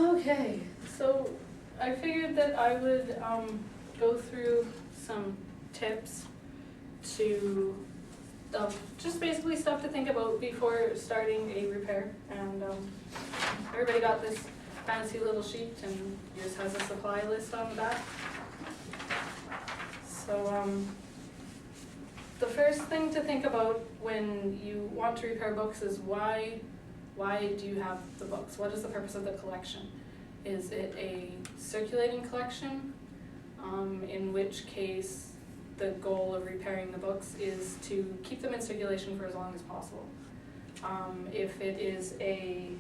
Okay, so I figured that I would go through some tips to just basically stuff to think about before starting a repair. And everybody got this fancy little sheet, and yours has a supply list on the back. So the first thing to think about when you want to repair books is why do you have the books? What is the purpose of the collection? Is it a circulating collection? In which case the goal of repairing the books is to keep them in circulation for as long as possible. If it is a,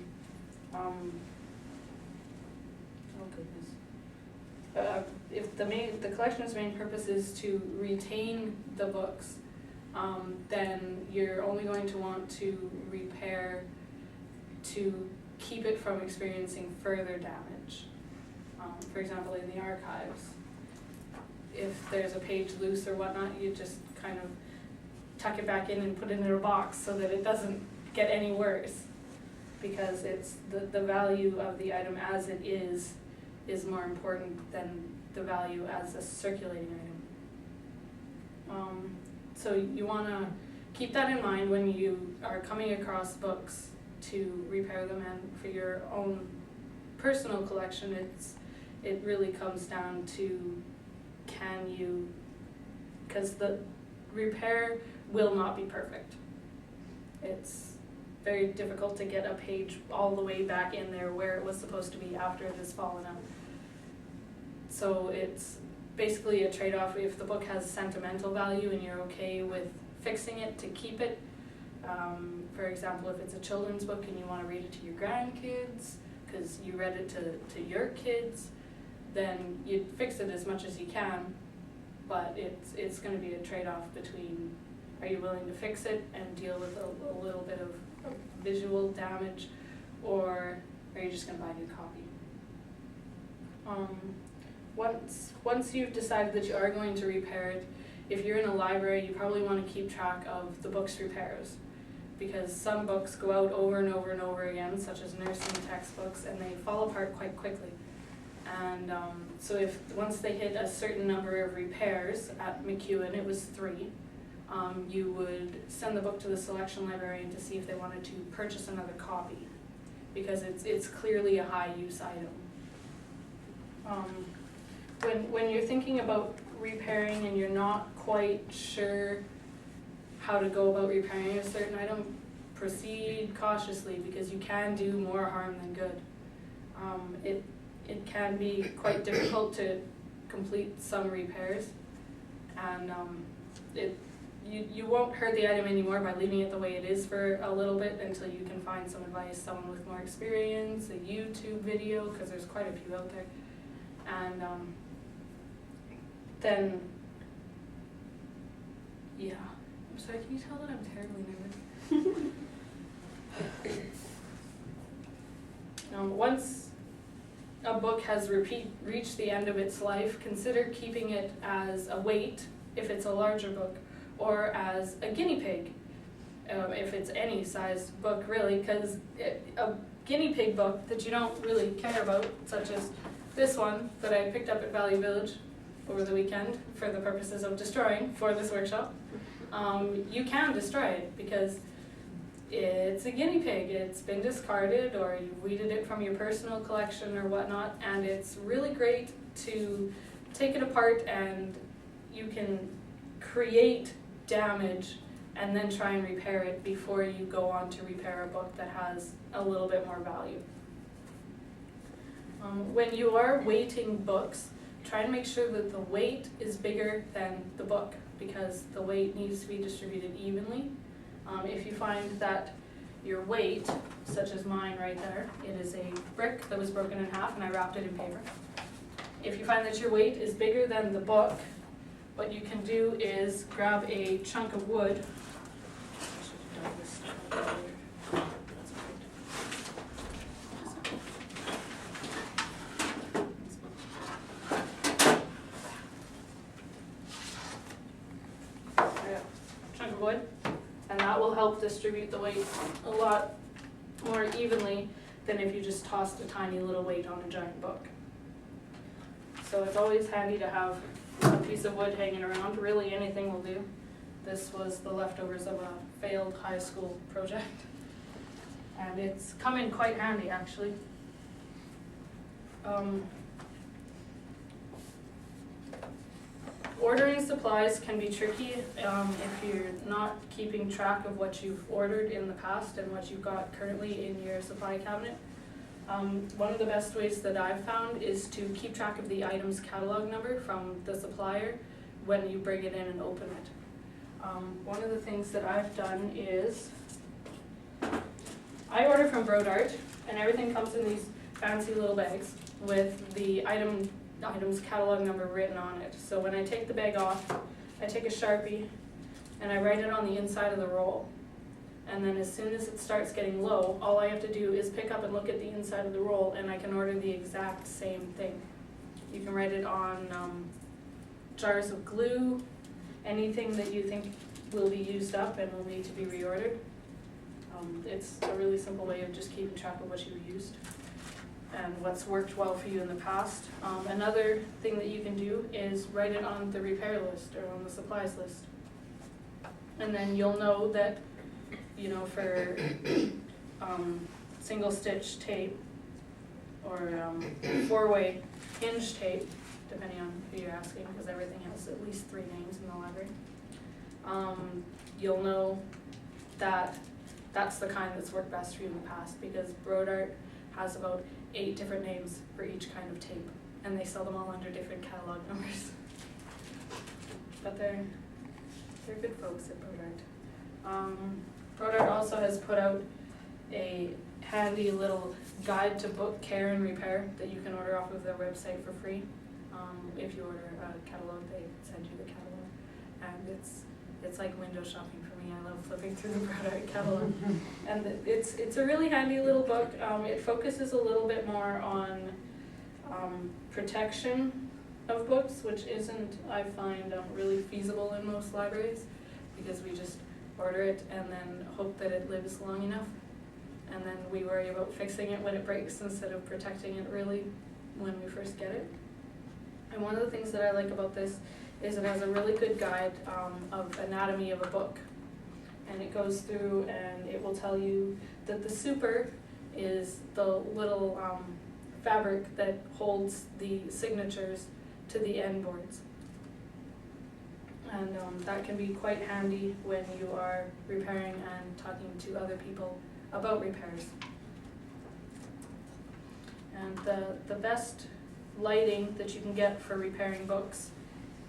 if the collection's main purpose is to retain the books, then you're only going to want to repair to keep it from experiencing further damage. For example, in the archives, if there's a page loose or whatnot, you just kind of tuck it back in and put it in a box so that it doesn't get any worse, because it's the value of the item as it is more important than the value as a circulating item. So you want to keep that in mind when you are coming across books to repair them, and for your own personal collection, it really comes down to can you, because the repair will not be perfect. It's very difficult to get a page all the way back in there where it was supposed to be after it has fallen out. So it's basically a trade-off. If the book has sentimental value and you're okay with fixing it to keep it, for example, if it's a children's book and you want to read it to your grandkids because you read it to your kids, then you'd fix it as much as you can, but it's going to be a trade-off between, are you willing to fix it and deal with a little bit of visual damage, or are you just going to buy a new copy? Once you've decided that you are going to repair it, if you're in a library, you probably want to keep track of the book's repairs, because some books go out over and over and over again, such as nursing textbooks, and they fall apart quite quickly. And so if once they hit a certain number of repairs at MacEwan, it was 3, you would send the book to the selection librarian to see if they wanted to purchase another copy, because it's clearly a high use item. When you're thinking about repairing and you're not quite sure how to go about repairing a certain item, proceed cautiously, because you can do more harm than good. It can be quite difficult to complete some repairs, and you won't hurt the item anymore by leaving it the way it is for a little bit until you can find some advice, someone with more experience, a YouTube video, because there's quite a few out there. And then, yeah. I'm sorry, can you tell that I'm terribly nervous? Once a book has reached the end of its life, consider keeping it as a weight, if it's a larger book, or as a guinea pig, if it's any sized book, really, because a guinea pig book that you don't really care about, such as this one that I picked up at Valley Village over the weekend for the purposes of destroying for this workshop, you can destroy it because it's a guinea pig. It's been discarded, or you've weeded it from your personal collection or whatnot, and it's really great to take it apart, and you can create damage and then try and repair it before you go on to repair a book that has a little bit more value. When you are weighting books, try to make sure that the weight is bigger than the book, because the weight needs to be distributed evenly. If you find that your weight, such as mine right there, it is a brick that was broken in half and I wrapped it in paper. If you find that your weight is bigger than the book, what you can do is grab a chunk of wood. I should have done this earlier. Chunk of wood, and that will help distribute the weight a lot more evenly than if you just tossed a tiny little weight on a giant book. So it's always handy to have a piece of wood hanging around. Really anything will do. This was the leftovers of a failed high school project. And it's come in quite handy, actually. Ordering supplies can be tricky if you're not keeping track of what you've ordered in the past and what you've got currently in your supply cabinet. One of the best ways that I've found is to keep track of the item's catalog number from the supplier when you bring it in and open it. One of the things that I've done is I order from Brodart, and everything comes in these fancy little bags with the item's catalog number written on it. So when I take the bag off, I take a Sharpie and I write it on the inside of the roll. And then as soon as it starts getting low, all I have to do is pick up and look at the inside of the roll, and I can order the exact same thing. You can write it on jars of glue, anything that you think will be used up and will need to be reordered. It's a really simple way of just keeping track of what you've used and what's worked well for you in the past. Another thing that you can do is write it on the repair list or on the supplies list. And then you'll know that, you know, for single stitch tape or 4-way hinge tape, depending on who you're asking, because everything has at least 3 names in the library. You'll know that that's the kind that's worked best for you in the past, because Brodart has about 8 different names for each kind of tape, and they sell them all under different catalog numbers. But they're good folks at Brodart. Brodart also has put out a handy little guide to book care and repair that you can order off of their website for free. If you order a catalog, they send you the catalog, and it's like window shopping for me. I love flipping through the Brodart catalog, and it's a really handy little book. It focuses a little bit more on protection of books, which isn't, I find, really feasible in most libraries, because we just order it and then hope that it lives long enough, and then we worry about fixing it when it breaks instead of protecting it really when we first get it. And one of the things that I like about this is it has a really good guide of anatomy of a book, and it goes through and it will tell you that the super is the little fabric that holds the signatures to the end boards. And that can be quite handy when you are repairing and talking to other people about repairs. And the best lighting that you can get for repairing books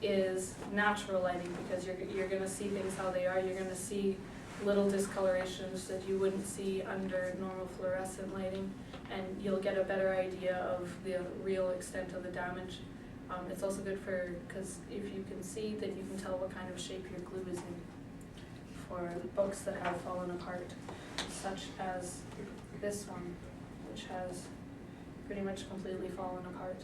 is natural lighting, because you're going to see things how they are. You're going to see little discolorations that you wouldn't see under normal fluorescent lighting, and you'll get a better idea of the real extent of the damage. It's also good because if you can see, then you can tell what kind of shape your glue is in for books that have fallen apart, such as this one, which has pretty much completely fallen apart.